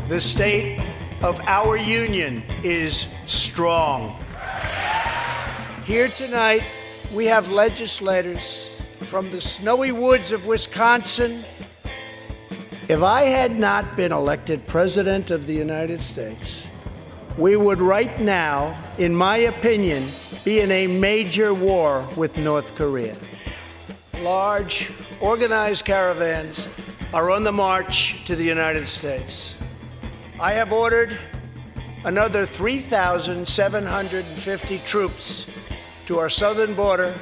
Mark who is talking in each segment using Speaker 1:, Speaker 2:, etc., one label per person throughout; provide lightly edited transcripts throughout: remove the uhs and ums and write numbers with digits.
Speaker 1: The state of our union is strong. Here tonight, we have legislators from the snowy woods of Wisconsin. If I had not been elected President of the United States, we would right now, in my opinion, be in a major war with North Korea. Large, organized caravans are on the march to the United States. I have ordered another 3,750 troops to our southern border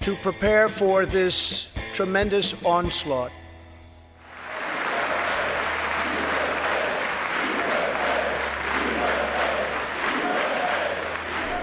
Speaker 1: to prepare for this tremendous onslaught.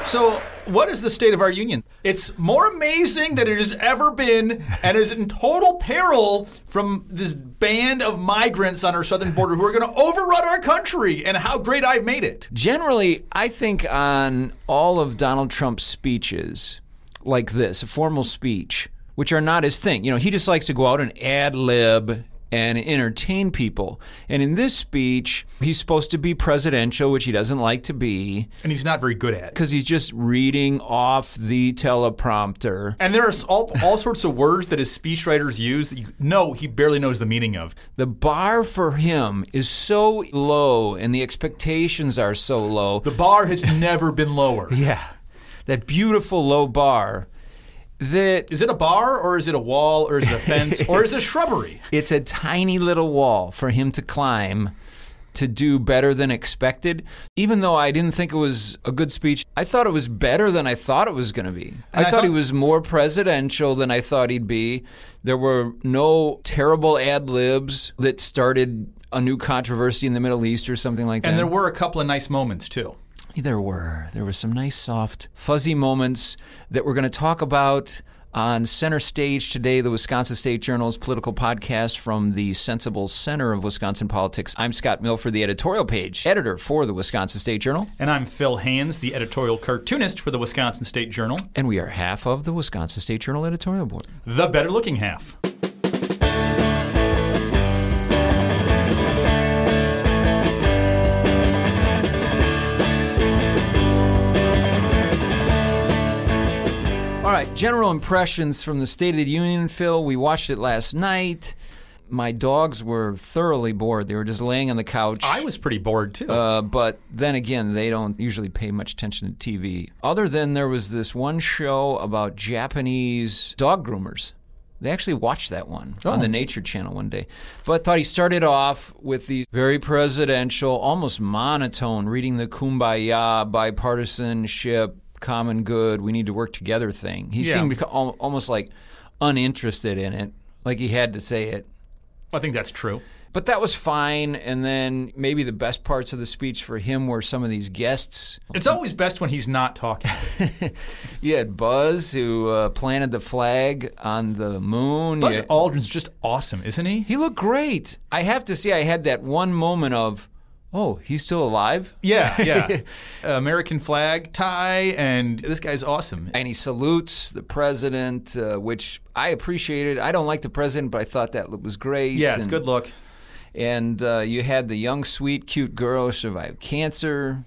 Speaker 2: So, what is the state of our union? It's more amazing than it has ever been and is in total peril from this band of migrants on our southern border who are going to overrun our country, and how great I've made it.
Speaker 3: Generally, I think on all of Donald Trump's speeches like this, a formal speech, which are not his thing. You know, he just likes to go out and ad-lib and entertain people. And in this speech, he's supposed to be presidential, which he doesn't like to be.
Speaker 2: And he's not very good at it.
Speaker 3: Because he's just reading off the teleprompter.
Speaker 2: And there are all sorts of words that his speechwriters use that you know he barely knows the meaning of.
Speaker 3: The bar for him is so low, and the expectations are so low.
Speaker 2: The bar has never been lower.
Speaker 3: Yeah. That beautiful low bar.
Speaker 2: Is it a bar, or is it a wall, or is it a fence, or is it a shrubbery?
Speaker 3: It's a tiny little wall for him to climb to do better than expected. Even though I didn't think it was a good speech, I thought it was better than I thought it was going to be. I thought he was more presidential than I thought he'd be. There were no terrible ad-libs that started a new controversy in the Middle East or something like that.
Speaker 2: And there were a couple of nice moments, too.
Speaker 3: There were some nice, soft, fuzzy moments that we're going to talk about on Center Stage today, the Wisconsin State Journal's political podcast from the sensible center of Wisconsin politics. I'm Scott Milfred, the editorial page editor for the Wisconsin State Journal.
Speaker 2: And I'm Phil Hands, the editorial cartoonist for the Wisconsin State Journal.
Speaker 3: And we are half of the Wisconsin State Journal editorial board.
Speaker 2: The better-looking half.
Speaker 3: All right, general impressions from the State of the Union, Phil. We watched it last night. My dogs were thoroughly bored. They were just laying on the couch.
Speaker 2: I was pretty bored, too.
Speaker 3: But then again, they don't usually pay much attention to TV. Other than there was this one show about Japanese dog groomers. They actually watched that one on the Nature Channel one day. But I thought he started off with the very presidential, almost monotone, reading the Kumbaya, bipartisanship, common good, we need to work together thing. He seemed almost like uninterested in it, like he had to say it.
Speaker 2: I think that's true.
Speaker 3: But that was fine, and then maybe the best parts of the speech for him were some of these guests.
Speaker 2: It's always best when he's not talking.
Speaker 3: You had Buzz, who planted the flag on the moon.
Speaker 2: Buzz Aldrin's just awesome, isn't he?
Speaker 3: He looked great. I have to say, I had that one moment of, oh, he's still alive?
Speaker 2: Yeah. American flag tie, and this guy's awesome.
Speaker 3: And he salutes the president, which I appreciated. I don't like the president, but I thought that was great.
Speaker 2: Yeah, it's a good look.
Speaker 3: And you had the young, sweet, cute girl who survived cancer.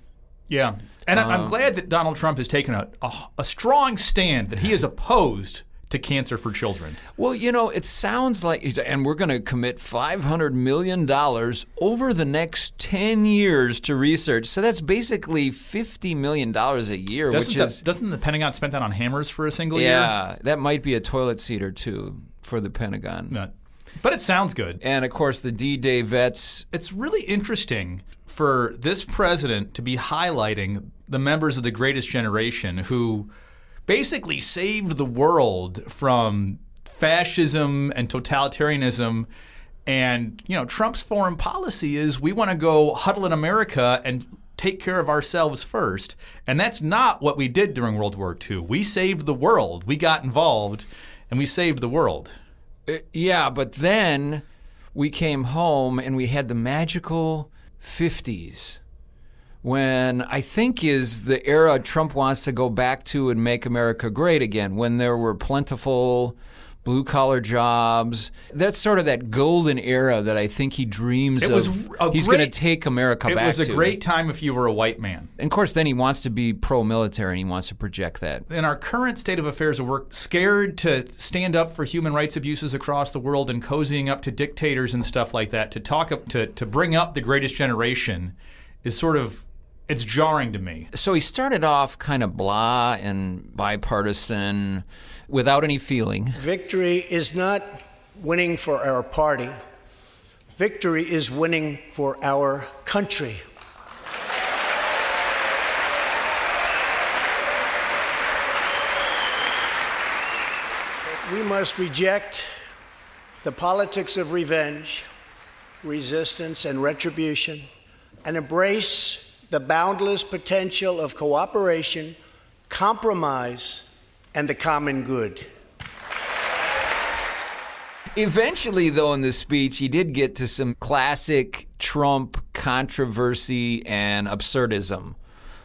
Speaker 2: Yeah. And I'm glad that Donald Trump has taken a strong stand that he is opposed to cancer for children.
Speaker 3: Well, you know, it sounds like, and we're going to commit $500 million over the next 10 years to research. So that's basically $50 million a year.
Speaker 2: Doesn't the Pentagon spend that on hammers for a single year?
Speaker 3: Yeah, that might be a toilet seat or two for the Pentagon.
Speaker 2: No. But it sounds good.
Speaker 3: And, of course, the D-Day vets.
Speaker 2: It's really interesting for this president to be highlighting the members of the greatest generation who basically saved the world from fascism and totalitarianism. And, you know, Trump's foreign policy is we want to go huddle in America and take care of ourselves first. And that's not what we did during World War II. We saved the world. We got involved, and we saved the world.
Speaker 3: Yeah, but then we came home and we had the magical 50s. When I think is the era Trump wants to go back to and make America great again, when there were plentiful blue-collar jobs. That's sort of that golden era that I think he dreams of. He's going to take America back to.
Speaker 2: It was a great time if you were a white man.
Speaker 3: And of course, then he wants to be pro-military and he wants to project that.
Speaker 2: In our current state of affairs, we're scared to stand up for human rights abuses across the world and cozying up to dictators and stuff like that. To bring up the greatest generation is sort of, it's jarring to me.
Speaker 3: So he started off kind of blah and bipartisan, without any feeling.
Speaker 1: Victory is not winning for our party. Victory is winning for our country. We must reject the politics of revenge, resistance, and retribution, and embrace the boundless potential of cooperation, compromise, and the common good.
Speaker 3: Eventually, though, in this speech, he did get to some classic Trump controversy and absurdism.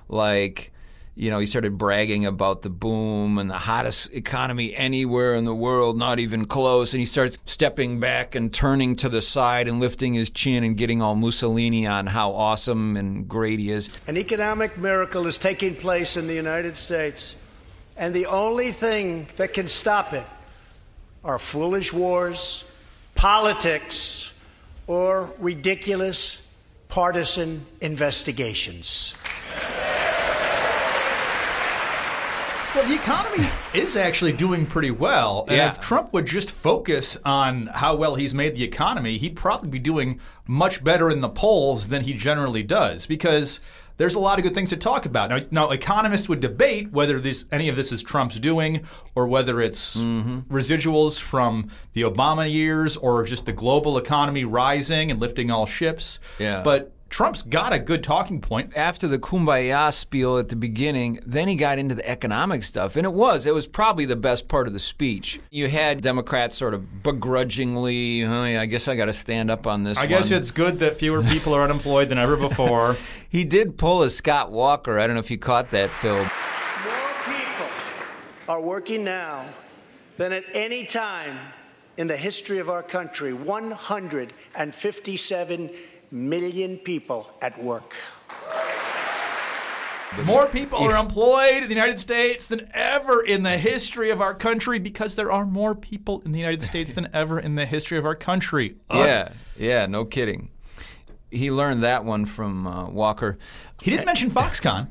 Speaker 3: Like, you know, he started bragging about the boom and the hottest economy anywhere in the world, not even close. And he starts stepping back and turning to the side and lifting his chin and getting all Mussolini on how awesome and great he is.
Speaker 1: An economic miracle is taking place in the United States. And the only thing that can stop it are foolish wars, politics, or ridiculous partisan investigations.
Speaker 2: Well, the economy is actually doing pretty well. And if Trump would just focus on how well he's made the economy, he'd probably be doing much better in the polls than he generally does, because there's a lot of good things to talk about. Now economists would debate whether any of this is Trump's doing or whether it's residuals from the Obama years or just the global economy rising and lifting all ships.
Speaker 3: Yeah.
Speaker 2: But Trump's got a good talking point.
Speaker 3: After the kumbaya spiel at the beginning, then he got into the economic stuff, and it was probably the best part of the speech. You had Democrats sort of begrudgingly, I guess I got to stand up on this one.
Speaker 2: I guess it's good that fewer people are unemployed than ever before.
Speaker 3: He did pull a Scott Walker. I don't know if you caught that, Phil.
Speaker 1: More people are working now than at any time in the history of our country. 157 million people at work.
Speaker 2: More people are employed in the United States than ever in the history of our country, because there are more people in the United States than ever in the history of our country.
Speaker 3: Yeah, no kidding. He learned that one from Walker.
Speaker 2: He didn't mention Foxconn.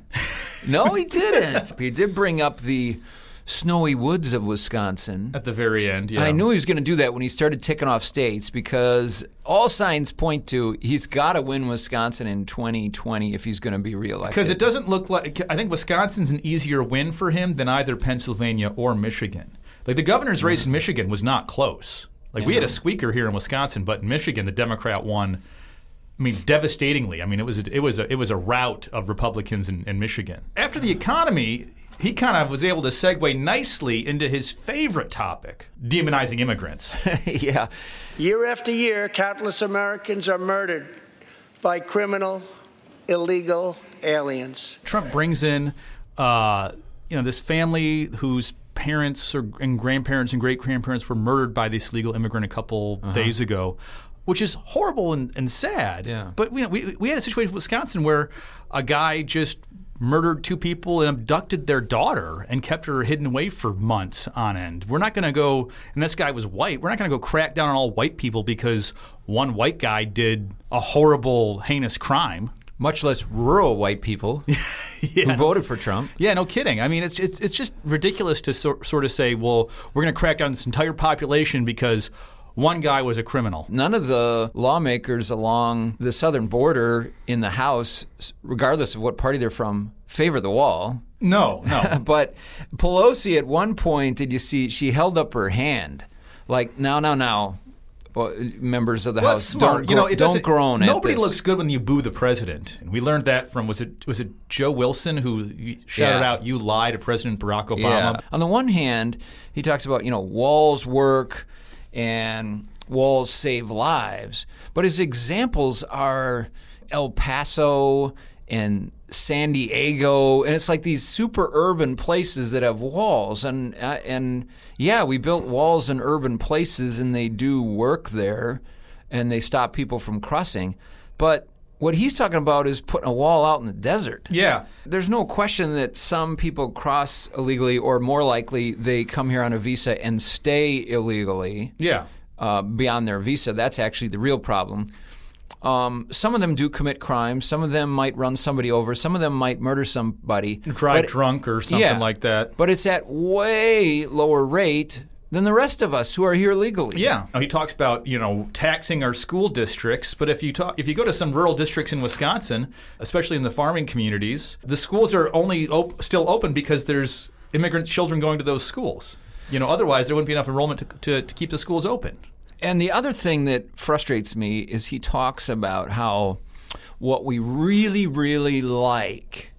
Speaker 3: No, he didn't. He did bring up the snowy woods of Wisconsin.
Speaker 2: At the very end, yeah.
Speaker 3: I knew he was going to do that when he started ticking off states, because all signs point to he's got to win Wisconsin in 2020 if he's going to be reelected.
Speaker 2: Because it doesn't look like – I think Wisconsin's an easier win for him than either Pennsylvania or Michigan. Like, the governor's race in Michigan was not close. Like, we had a squeaker here in Wisconsin, but in Michigan, the Democrat won, I mean, devastatingly. I mean, it was a rout of Republicans in Michigan. After the economy, he kind of was able to segue nicely into his favorite topic, demonizing immigrants.
Speaker 3: Yeah.
Speaker 1: Year after year, countless Americans are murdered by criminal, illegal aliens.
Speaker 2: Trump brings in, this family whose parents and grandparents and great-grandparents were murdered by this illegal immigrant a couple days ago, which is horrible and sad. Yeah. But we had a situation in Wisconsin where a guy just murdered two people and abducted their daughter and kept her hidden away for months on end. We're not going to go, and this guy was white, we're not going to go crack down on all white people because one white guy did a horrible, heinous crime.
Speaker 3: Much less rural white people who voted for Trump.
Speaker 2: Yeah, no kidding. I mean, it's just ridiculous to sort of say, well, we're going to crack down on this entire population because one guy was a criminal.
Speaker 3: None of the lawmakers along the southern border in the House, regardless of what party they're from, favor the wall.
Speaker 2: No.
Speaker 3: But Pelosi, at one point, did you see, she held up her hand. Like, now. Well, members of the House, don't groan at this.
Speaker 2: Nobody looks good when you boo the president. And we learned that from, was it Joe Wilson who shouted out, "You lie" to President Barack Obama?
Speaker 3: Yeah. On the one hand, he talks about, walls work and walls save lives. But his examples are El Paso and San Diego, and it's like these super urban places that have walls. And yeah, we built walls in urban places, and they do work there, and they stop people from crossing. But what he's talking about is putting a wall out in the desert.
Speaker 2: Yeah.
Speaker 3: There's no question that some people cross illegally, or more likely they come here on a visa and stay illegally.
Speaker 2: Yeah.
Speaker 3: Beyond their visa. That's actually the real problem. Some of them do commit crimes. Some of them might run somebody over. Some of them might murder somebody.
Speaker 2: Drive drunk or something like that.
Speaker 3: But it's at way lower rate than the rest of us who are here legally.
Speaker 2: Yeah. He talks about, taxing our school districts, but if you go to some rural districts in Wisconsin, especially in the farming communities, the schools are only still open because there's immigrant children going to those schools. Otherwise there wouldn't be enough enrollment to keep the schools open.
Speaker 3: And the other thing that frustrates me is he talks about how what we really, really like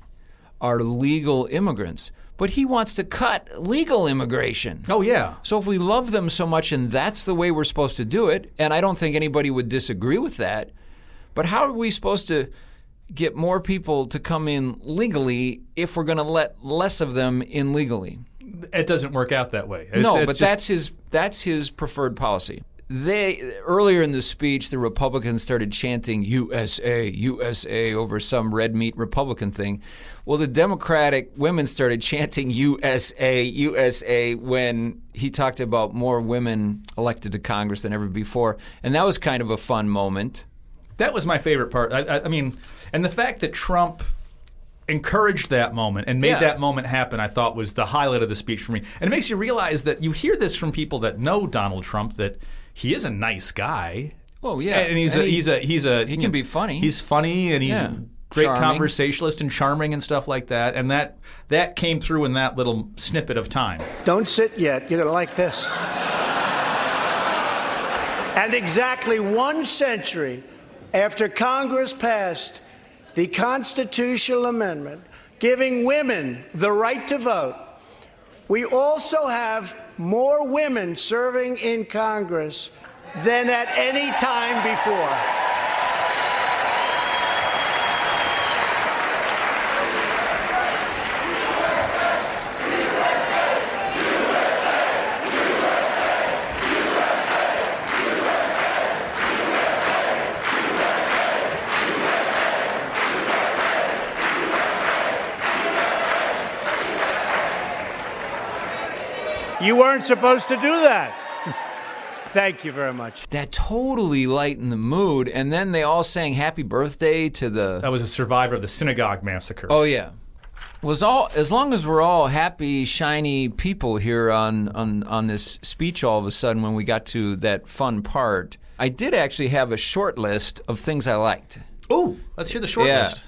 Speaker 3: are legal immigrants. But he wants to cut legal immigration.
Speaker 2: Oh, yeah.
Speaker 3: So if we love them so much and that's the way we're supposed to do it, and I don't think anybody would disagree with that, but how are we supposed to get more people to come in legally if we're going to let less of them in legally?
Speaker 2: It doesn't work out that way.
Speaker 3: That's his preferred policy. Earlier in the speech, the Republicans started chanting USA, USA over some red meat Republican thing. Well, the Democratic women started chanting USA, USA when he talked about more women elected to Congress than ever before. And that was kind of a fun moment.
Speaker 2: That was my favorite part. I mean, and the fact that Trump encouraged that moment and made that moment happen, I thought was the highlight of the speech for me. And it makes you realize that you hear this from people that know Donald Trump, that he is a nice guy.
Speaker 3: Oh yeah,
Speaker 2: and he
Speaker 3: can be funny.
Speaker 2: He's funny, and he's a great conversationalist and charming and stuff like that. And that came through in that little snippet of time.
Speaker 1: Don't sit yet. You're gonna like this. And exactly 1 century after Congress passed the constitutional amendment giving women the right to vote, we also have more women serving in Congress than at any time before. You weren't supposed to do that. Thank you very much.
Speaker 3: That totally lightened the mood, and then they all sang happy birthday to the...
Speaker 2: That was a survivor of the synagogue massacre.
Speaker 3: Oh, yeah. As long as we're all happy, shiny people here on this speech all of a sudden when we got to that fun part, I did actually have a short list of things I liked.
Speaker 2: Oh, let's hear the short list.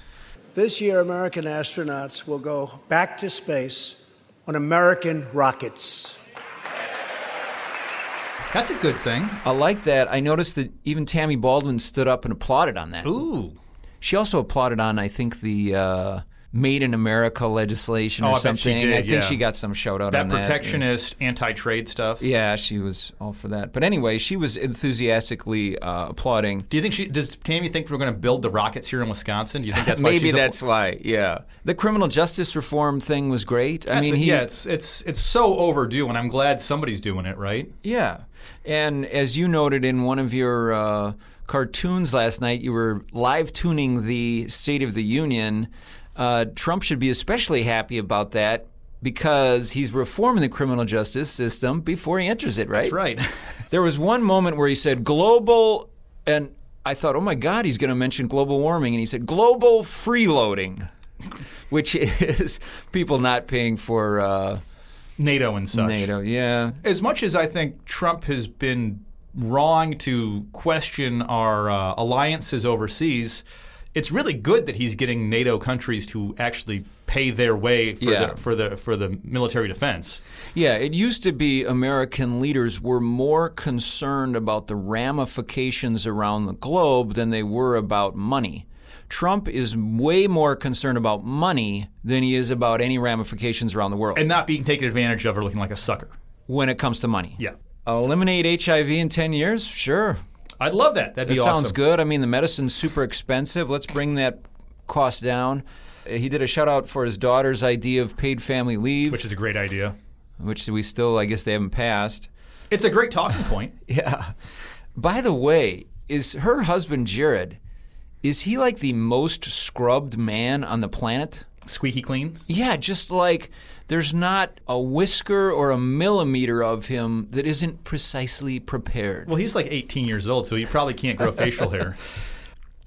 Speaker 1: This year, American astronauts will go back to space on American rockets.
Speaker 2: That's a good thing.
Speaker 3: I like that. I noticed that even Tammy Baldwin stood up and applauded on that.
Speaker 2: Ooh.
Speaker 3: She also applauded on, I think, the Made in America legislation or something.
Speaker 2: Bet she did,
Speaker 3: I think she got some shout out on that.
Speaker 2: That protectionist, anti-trade stuff.
Speaker 3: Yeah, she was all for that. But anyway, she was enthusiastically applauding.
Speaker 2: Does Tammy think we're going to build the rockets here in Wisconsin? Do you think that's why
Speaker 3: Maybe that's why, yeah. The criminal justice reform thing was great.
Speaker 2: It's so overdue, and I'm glad somebody's doing it, right?
Speaker 3: Yeah. And as you noted in one of your cartoons last night, you were live tuning the State of the Union. Trump should be especially happy about that because he's reforming the criminal justice system before he enters it, right?
Speaker 2: That's right.
Speaker 3: There was one moment where he said global, and I thought, oh my God, he's going to mention global warming. And he said global freeloading, which is people not paying for
Speaker 2: NATO and such.
Speaker 3: NATO, yeah.
Speaker 2: As much as I think Trump has been wrong to question our alliances overseas, it's really good that he's getting NATO countries to actually pay their way for the military defense.
Speaker 3: Yeah, it used to be American leaders were more concerned about the ramifications around the globe than they were about money. Trump is way more concerned about money than he is about any ramifications around the world.
Speaker 2: And not being taken advantage of or looking like a sucker.
Speaker 3: When it comes to money.
Speaker 2: Yeah.
Speaker 3: Eliminate HIV in 10 years? Sure.
Speaker 2: I'd love that. That'd be awesome.
Speaker 3: Sounds good. I mean, the medicine's super expensive. Let's bring that cost down. He did a shout-out for his daughter's idea of paid family leave.
Speaker 2: Which is a great idea.
Speaker 3: Which we still, I guess they haven't passed.
Speaker 2: It's a great talking point.
Speaker 3: Yeah. By the way, is her husband, Jared, is he like the most scrubbed man on the planet?
Speaker 2: Squeaky clean?
Speaker 3: Yeah, just like there's not a whisker or a millimeter of him that isn't precisely prepared.
Speaker 2: Well, he's like 18 years old, so he probably can't grow facial hair.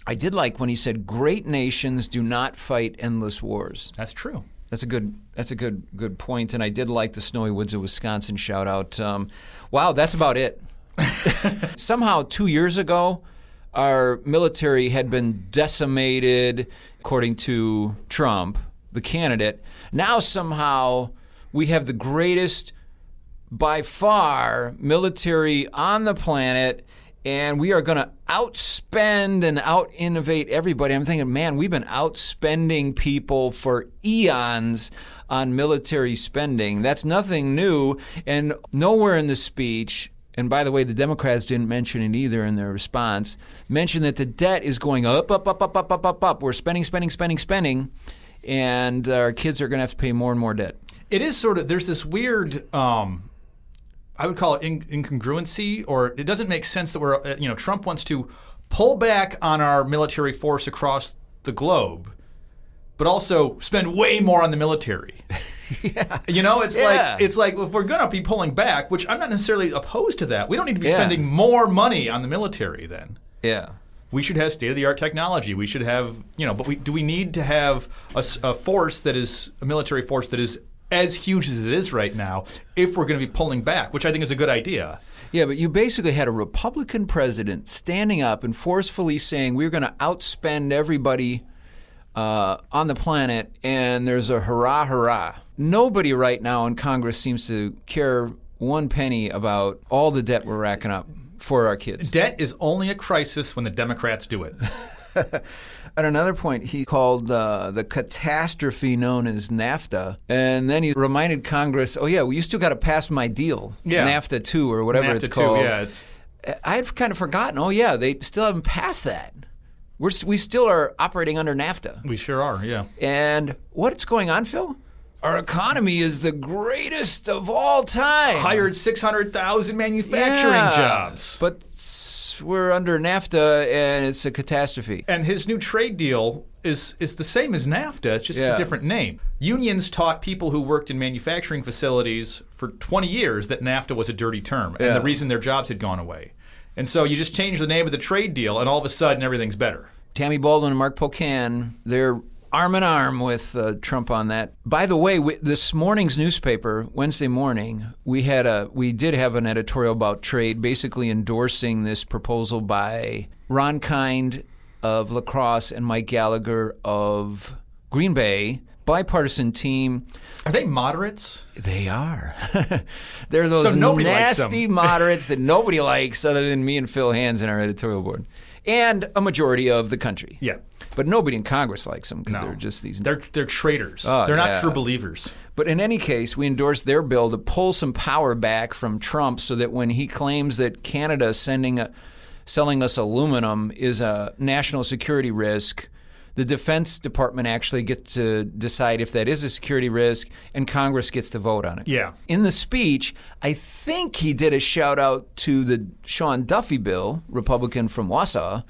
Speaker 3: I did like when he said, "Great nations do not fight endless wars."
Speaker 2: That's true.
Speaker 3: That's a good point. And I did like the Snowy Woods of Wisconsin shout out. Wow, that's about it. Somehow 2 years ago, our military had been decimated, according to Trump, the candidate. Now somehow we have the greatest, by far, military on the planet, and we are going to outspend and out-innovate everybody. I'm thinking, man, we've been outspending people for eons on military spending. That's nothing new, and nowhere in the speech, and by the way, the Democrats didn't mention it either in their response, mentioned that the debt is going up. We're spending, and our kids are going to have to pay more and more debt.
Speaker 2: It is sort of, there's this weird, I would call it incongruency, or it doesn't make sense that Trump wants to pull back on our military force across the globe, but also spend way more on the military.
Speaker 3: Yeah.
Speaker 2: It's like if we're going to be pulling back, which I'm not necessarily opposed to that, we don't need to be spending more money on the military then.
Speaker 3: Yeah.
Speaker 2: We should have state-of-the-art technology. We should have, but do we need to have a force that is a military force that is as huge as it is right now if we're going to be pulling back, which I think is a good idea.
Speaker 3: Yeah, but you basically had a Republican president standing up and forcefully saying we're going to outspend everybody on the planet, and there's a hurrah, hurrah. Nobody right now in Congress seems to care one penny about all the debt we're racking up for our kids.
Speaker 2: Debt is only a crisis when the Democrats do it.
Speaker 3: At another point, he called the catastrophe known as NAFTA, and then he reminded Congress, oh, yeah, well, you still got to pass my deal, NAFTA 2 or whatever
Speaker 2: NAFTA
Speaker 3: it's called.
Speaker 2: 2, yeah,
Speaker 3: I had kind of forgotten, oh, yeah, they still haven't passed that. We still are operating under NAFTA.
Speaker 2: We sure are, yeah.
Speaker 3: And what's going on, Phil? Our economy is the greatest of all time.
Speaker 2: Hired 600,000 manufacturing jobs.
Speaker 3: But we're under NAFTA, and it's a catastrophe.
Speaker 2: And his new trade deal is the same as NAFTA. It's just a different name. Unions taught people who worked in manufacturing facilities for 20 years that NAFTA was a dirty term and the reason their jobs had gone away. And so you just change the name of the trade deal, and all of a sudden everything's better.
Speaker 3: Tammy Baldwin and Mark Pocan, they're arm in arm with Trump on that. By the way, this morning's newspaper, Wednesday morning, we did have an editorial about trade, basically endorsing this proposal by Ron Kind of La Crosse and Mike Gallagher of Green Bay. Bipartisan team.
Speaker 2: Are they moderates?
Speaker 3: They are. They're those nasty moderates that nobody likes other than me and Phil Hands in our editorial board. And a majority of the country.
Speaker 2: Yeah.
Speaker 3: But nobody in Congress likes them because they're just these...
Speaker 2: They're traitors. They're not true believers.
Speaker 3: But in any case, we endorsed their bill to pull some power back from Trump so that when he claims that Canada selling us aluminum is a national security risk, the Defense Department actually gets to decide if that is a security risk, and Congress gets to vote on it.
Speaker 2: Yeah.
Speaker 3: In the speech, I think he did a shout-out to the Sean Duffy bill, Republican from Wausau,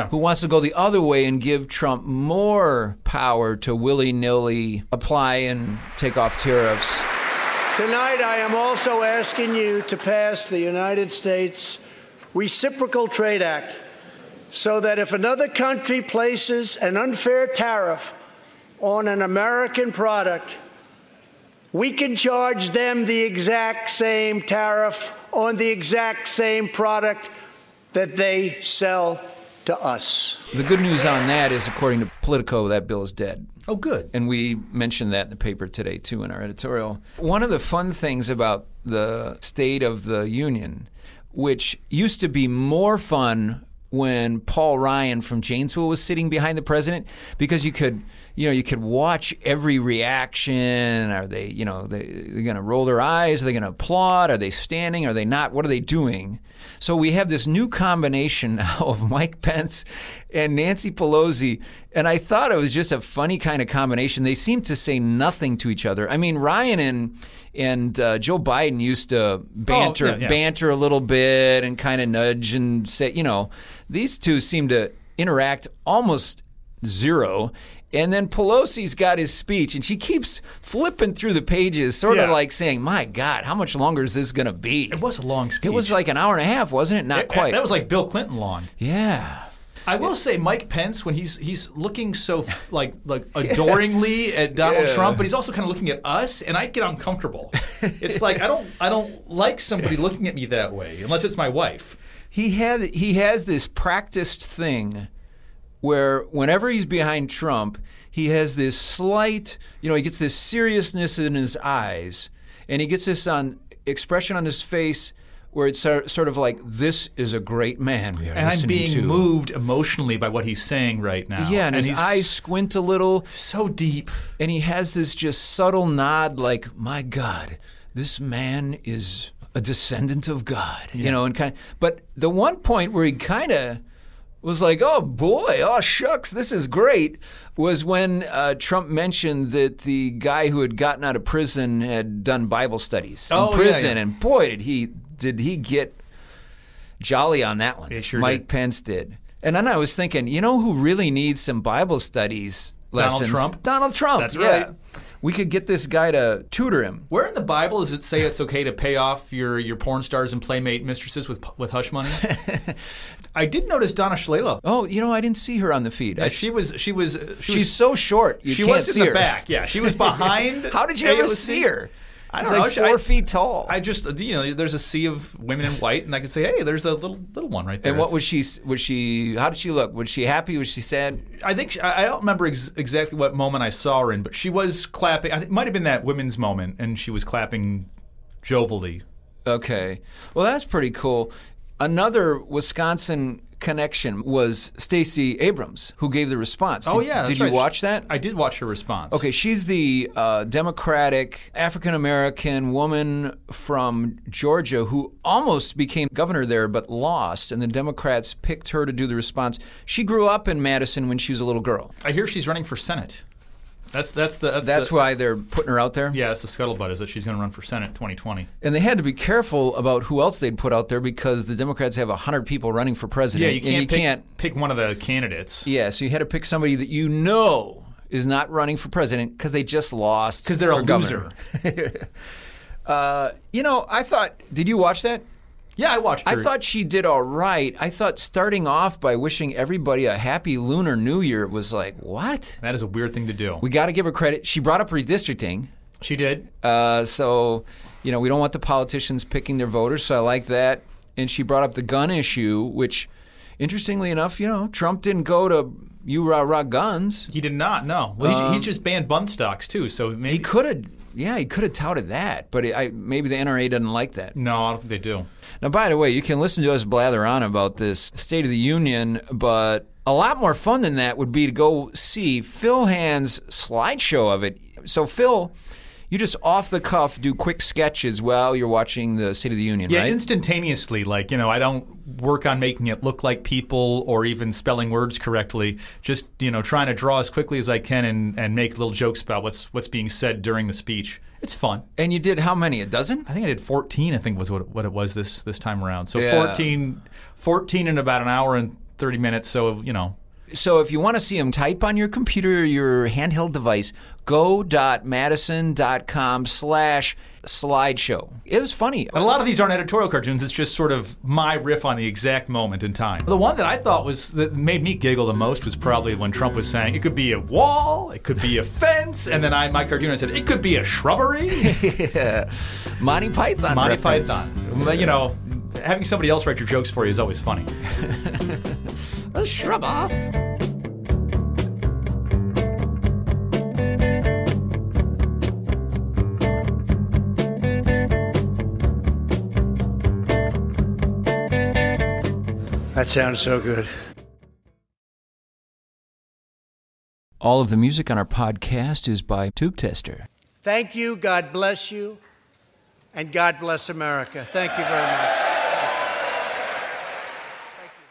Speaker 3: who wants to go the other way and give Trump more power to willy-nilly apply and take off tariffs.
Speaker 1: Tonight, I am also asking you to pass the United States Reciprocal Trade Act, so that if another country places an unfair tariff on an American product, we can charge them the exact same tariff on the exact same product that they sell to us.
Speaker 3: The good news on that is, according to Politico, that bill is dead.
Speaker 2: Oh, good.
Speaker 3: And we mentioned that in the paper today, too, in our editorial. One of the fun things about the State of the Union, which used to be more fun when Paul Ryan from Janesville was sitting behind the president, because you could you could watch every reaction. Are they, they're going to roll their eyes? Are they going to applaud? Are they standing? Are they not? What are they doing? So we have this new combination now of Mike Pence and Nancy Pelosi, and I thought it was just a funny kind of combination. They seem to say nothing to each other. I mean, Ryan and Joe Biden used to banter a little bit and kind of nudge and say, these two seem to interact almost zero. And then Pelosi's got his speech, and she keeps flipping through the pages, sort of like saying, my God, how much longer is this going to be?
Speaker 2: It was a long speech.
Speaker 3: It was like an hour and a half, wasn't it? Not quite.
Speaker 2: That was like Bill Clinton long.
Speaker 3: Yeah.
Speaker 2: I will say Mike Pence, when he's looking so like adoringly at Donald Trump, but he's also kind of looking at us, and I get uncomfortable. It's like I don't like somebody looking at me that way, unless it's my wife.
Speaker 3: He has this practiced thing where whenever he's behind Trump, he has this slight, he gets this seriousness in his eyes, and he gets this expression on his face where it's sort of like, this is a great man we are
Speaker 2: and
Speaker 3: listening to.
Speaker 2: I'm being moved emotionally by what he's saying right now.
Speaker 3: Yeah, and his eyes squint a little.
Speaker 2: So deep.
Speaker 3: And he has this just subtle nod like, my God, this man is a descendant of God. And but the one point where he kind of was like, oh boy, oh shucks, this is great, was when Trump mentioned that the guy who had gotten out of prison had done Bible studies in prison. Yeah. And boy, did he get jolly on that one.
Speaker 2: Sure
Speaker 3: Mike Pence did. And then I was thinking, who really needs some Bible studies lessons? Donald Trump.
Speaker 2: That's right.
Speaker 3: We could get this guy to tutor him.
Speaker 2: Where in the Bible does it say it's okay to pay off your porn stars and playmate mistresses with hush money? I did notice Donna Shalala.
Speaker 3: Oh, I didn't see her on the feed.
Speaker 2: She's
Speaker 3: so short.
Speaker 2: She
Speaker 3: can't
Speaker 2: was
Speaker 3: see
Speaker 2: in the
Speaker 3: her.
Speaker 2: Back. Yeah, she was behind.
Speaker 3: How did you ever see her?
Speaker 2: I don't know.
Speaker 3: Like 4 feet tall.
Speaker 2: I just, there's a sea of women in white, and I could say, hey, there's a little one right there.
Speaker 3: And what was she? How did she look? Was she happy? Was she sad?
Speaker 2: I think I don't remember exactly what moment I saw her in, but she was clapping. I think it might have been that women's moment, and she was clapping jovially.
Speaker 3: Okay, well that's pretty cool. Another Wisconsin connection was Stacey Abrams, who gave the response. Did you watch that?
Speaker 2: I did watch her response.
Speaker 3: Okay, she's the Democratic African-American woman from Georgia who almost became governor there but lost, and the Democrats picked her to do the response. She grew up in Madison when she was a little girl.
Speaker 2: I hear she's running for Senate. That's
Speaker 3: why they're putting her out there?
Speaker 2: Yeah, it's the scuttlebutt is that she's going to run for Senate 2020.
Speaker 3: And they had to be careful about who else they'd put out there because the Democrats have 100 people running for president.
Speaker 2: Yeah, you can't pick one of the candidates.
Speaker 3: Yeah, so you had to pick somebody that is not running for president because they just lost.
Speaker 2: Because they're a loser.
Speaker 3: I thought, did you watch that?
Speaker 2: Yeah, I watched her.
Speaker 3: I thought she did all right. I thought starting off by wishing everybody a happy Lunar New Year was like, what?
Speaker 2: That is a weird thing to do.
Speaker 3: We got to give her credit. She brought up redistricting.
Speaker 2: She did.
Speaker 3: So, we don't want the politicians picking their voters, so I like that. And she brought up the gun issue, which, interestingly enough, Trump didn't go to you rah guns.
Speaker 2: He did not, no. Well, he just banned bump stocks, too, so maybe...
Speaker 3: He could have touted that, but maybe the NRA doesn't like that.
Speaker 2: No, I don't think they do.
Speaker 3: Now, by the way, you can listen to us blather on about this State of the Union, but a lot more fun than that would be to go see Phil Hand's slideshow of it. So, Phil, you just off the cuff do quick sketches while you're watching the State of the Union,
Speaker 2: right?
Speaker 3: Yeah,
Speaker 2: instantaneously. Like, I don't work on making it look like people or even spelling words correctly. Just, trying to draw as quickly as I can and make little jokes about what's being said during the speech. It's fun.
Speaker 3: And you did how many? A dozen?
Speaker 2: I think I did 14, I think was what it was this time around. So
Speaker 3: yeah.
Speaker 2: 14 in about an hour and 30 minutes, so,
Speaker 3: So if you want to see them, type on your computer or your handheld device, go.madison.com/slideshow. It was funny.
Speaker 2: But a lot of these aren't editorial cartoons. It's just sort of my riff on the exact moment in time. The one that I thought that made me giggle the most was probably when Trump was saying, it could be a wall, it could be a fence, and then my cartoon I said, it could be a shrubbery.
Speaker 3: Yeah. Monty Python reference.
Speaker 2: Python. Having somebody else write your jokes for you is always funny.
Speaker 3: A shrubber.
Speaker 1: That sounds so good.
Speaker 3: All of the music on our podcast is by Tube Tester.
Speaker 1: Thank you, God bless you, and God bless America. Thank you very much.